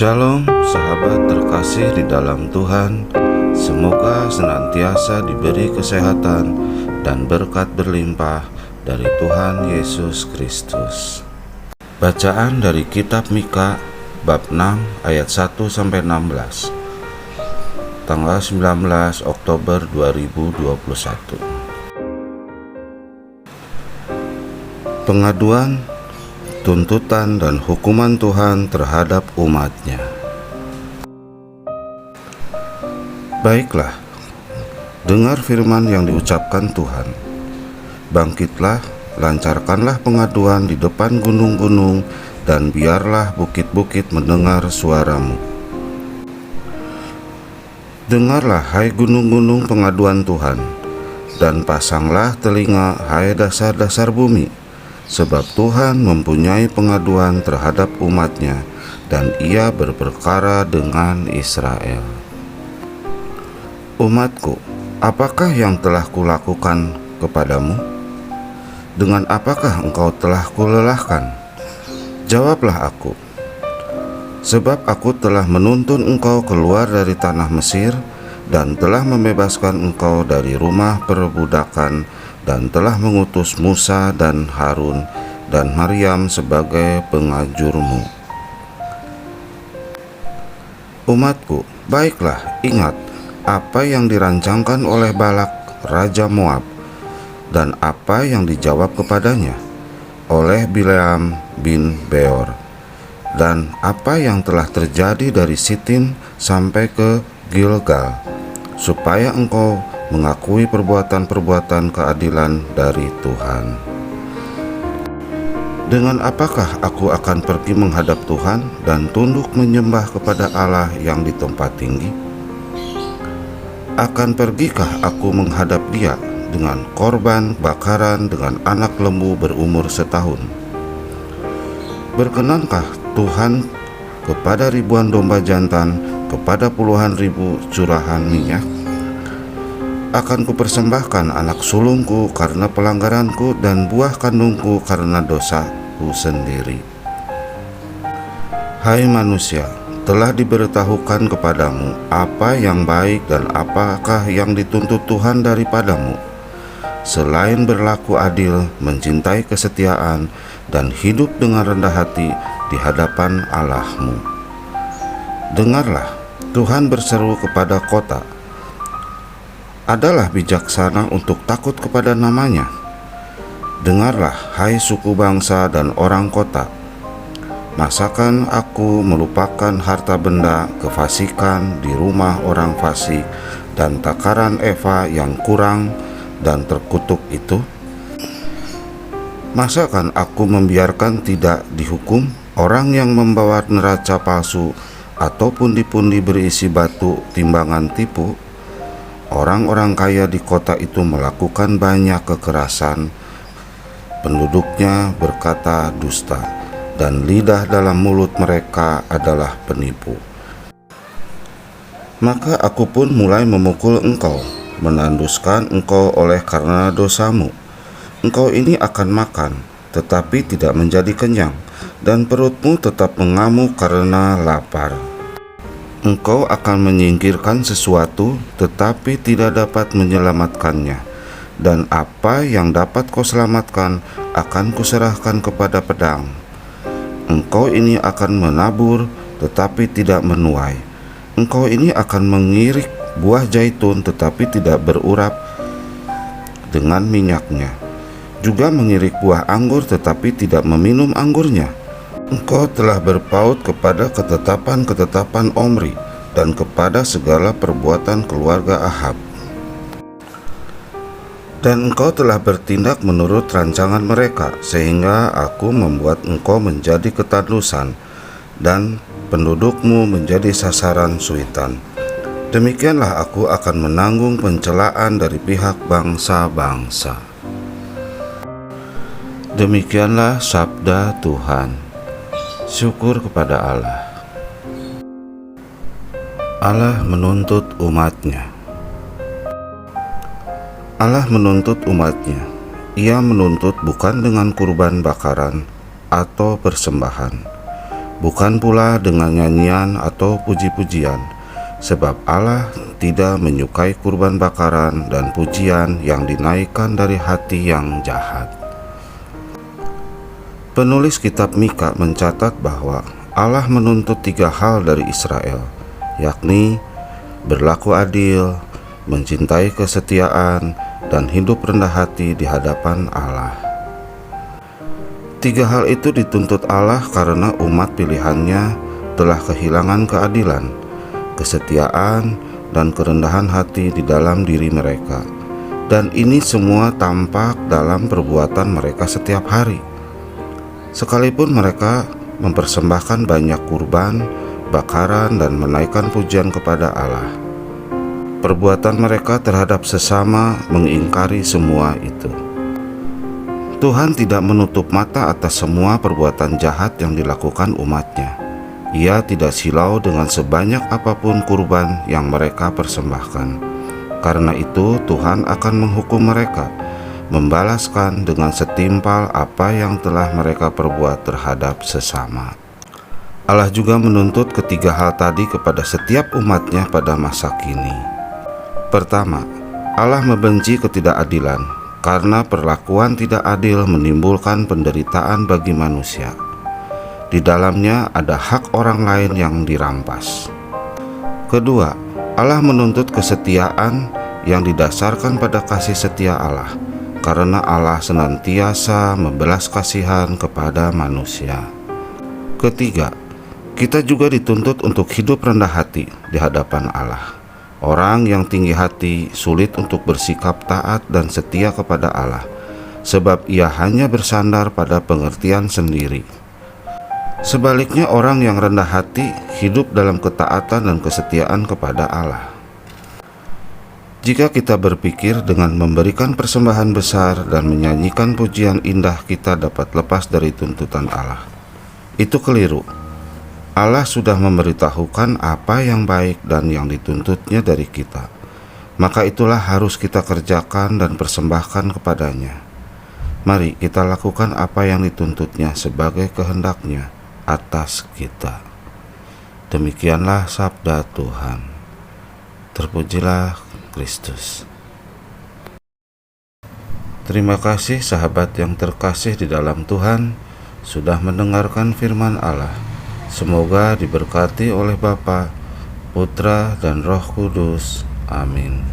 Shalom sahabat terkasih di dalam Tuhan. Semoga senantiasa diberi kesehatan dan berkat berlimpah dari Tuhan Yesus Kristus. Bacaan dari kitab Mika bab 6 ayat 1-16, tanggal 19 Oktober 2021. Pengaduan, tuntutan dan hukuman Tuhan terhadap umat-Nya. Baiklah, dengar firman yang diucapkan Tuhan. Bangkitlah, lancarkanlah pengaduan di depan gunung-gunung, dan biarlah bukit-bukit mendengar suaramu. Dengarlah, hai gunung-gunung, pengaduan Tuhan, dan pasanglah telinga, hai dasar-dasar bumi. Sebab Tuhan mempunyai pengaduan terhadap umat-Nya, dan Ia berperkara dengan Israel. Umatku, apakah yang telah kulakukan kepadamu? Dengan apakah engkau telah kulelahkan? Jawablah aku. Sebab aku telah menuntun engkau keluar dari tanah Mesir, dan telah membebaskan engkau dari rumah perbudakan, dan telah mengutus Musa dan Harun dan Maryam sebagai pengajurmu. Umatku, baiklah, ingat apa yang dirancangkan oleh Balak Raja Moab, dan apa yang dijawab kepadanya oleh Bileam bin Beor, dan apa yang telah terjadi dari Sitim sampai ke Gilgal, supaya engkau mengakui perbuatan-perbuatan keadilan dari Tuhan. Dengan apakah aku akan pergi menghadap Tuhan dan tunduk menyembah kepada Allah yang di tempat tinggi? Akan pergikah aku menghadap Dia dengan korban bakaran dengan anak lembu berumur setahun? Berkenankah Tuhan kepada ribuan domba jantan, kepada puluhan ribu curahan minyak? Akan kupersembahkan anak sulungku karena pelanggaranku, dan buah kandungku karena dosaku sendiri. Hai manusia, telah diberitahukan kepadamu apa yang baik dan apakah yang dituntut Tuhan daripadamu, selain berlaku adil, mencintai kesetiaan, dan hidup dengan rendah hati di hadapan Allahmu. Dengarlah, Tuhan berseru kepada kota, adalah bijaksana untuk takut kepada namanya. Dengarlah, hai suku bangsa dan orang kota, masakan aku melupakan harta benda kefasikan di rumah orang fasik, dan takaran eva yang kurang dan terkutuk itu? Masakan aku membiarkan tidak dihukum orang yang membawa neraca palsu, atau pundi-pundi berisi batu timbangan tipu? Orang-orang kaya di kota itu melakukan banyak kekerasan, penduduknya berkata dusta, dan lidah dalam mulut mereka adalah penipu. Maka aku pun mulai memukul engkau, menanduskan engkau oleh karena dosamu. Engkau ini akan makan, tetapi tidak menjadi kenyang, dan perutmu tetap mengamuk karena lapar. Engkau akan menyingkirkan sesuatu, tetapi tidak dapat menyelamatkannya, dan apa yang dapat kau selamatkan akan kuserahkan kepada pedang. Engkau ini akan menabur, tetapi tidak menuai. Engkau ini akan mengirik buah zaitun, tetapi tidak berurap dengan minyaknya, juga mengirik buah anggur, tetapi tidak meminum anggurnya. Engkau telah berpaut kepada ketetapan-ketetapan Omri, dan kepada segala perbuatan keluarga Ahab. Dan engkau telah bertindak menurut rancangan mereka, sehingga aku membuat engkau menjadi ketandusan, dan pendudukmu menjadi sasaran suitan. Demikianlah aku akan menanggung pencelaan dari pihak bangsa-bangsa. Demikianlah sabda Tuhan. Syukur kepada Allah. Allah menuntut umat-Nya. Allah menuntut umat-Nya. Ia menuntut bukan dengan kurban bakaran atau persembahan, bukan pula dengan nyanyian atau puji-pujian, sebab Allah tidak menyukai kurban bakaran dan pujian yang dinaikkan dari hati yang jahat. Penulis kitab Mika mencatat bahwa Allah menuntut 3 hal dari Israel, yakni berlaku adil, mencintai kesetiaan, dan hidup rendah hati di hadapan Allah. 3 hal itu dituntut Allah karena umat pilihannya telah kehilangan keadilan, kesetiaan, dan kerendahan hati di dalam diri mereka. Dan ini semua tampak dalam perbuatan mereka setiap hari. Sekalipun mereka mempersembahkan banyak kurban, bakaran, dan menaikkan pujian kepada Allah, perbuatan mereka terhadap sesama mengingkari semua itu. Tuhan tidak menutup mata atas semua perbuatan jahat yang dilakukan umatnya. Ia tidak silau dengan sebanyak apapun kurban yang mereka persembahkan. Karena itu Tuhan akan menghukum mereka, membalaskan dengan setimpal apa yang telah mereka perbuat terhadap sesama. Allah juga menuntut ketiga hal tadi kepada setiap umatnya pada masa kini. Pertama, Allah membenci ketidakadilan, karena perlakuan tidak adil menimbulkan penderitaan bagi manusia. Di dalamnya ada hak orang lain yang dirampas. Kedua, Allah menuntut kesetiaan yang didasarkan pada kasih setia Allah, karena Allah senantiasa membelas kasihan kepada manusia. Ketiga, kita juga dituntut untuk hidup rendah hati di hadapan Allah. Orang yang tinggi hati sulit untuk bersikap taat dan setia kepada Allah, sebab ia hanya bersandar pada pengertian sendiri. Sebaliknya, orang yang rendah hati hidup dalam ketaatan dan kesetiaan kepada Allah. Jika kita berpikir dengan memberikan persembahan besar dan menyanyikan pujian indah kita dapat lepas dari tuntutan Allah, itu keliru. Allah sudah memberitahukan apa yang baik dan yang dituntutnya dari kita. Maka itulah harus kita kerjakan dan persembahkan kepadanya. Mari kita lakukan apa yang dituntutnya sebagai kehendaknya atas kita. Demikianlah sabda Tuhan. Terpujilah Kristus. Terima kasih sahabat yang terkasih di dalam Tuhan, sudah mendengarkan firman Allah. Semoga diberkati oleh Bapa, Putra, dan Roh Kudus. Amin.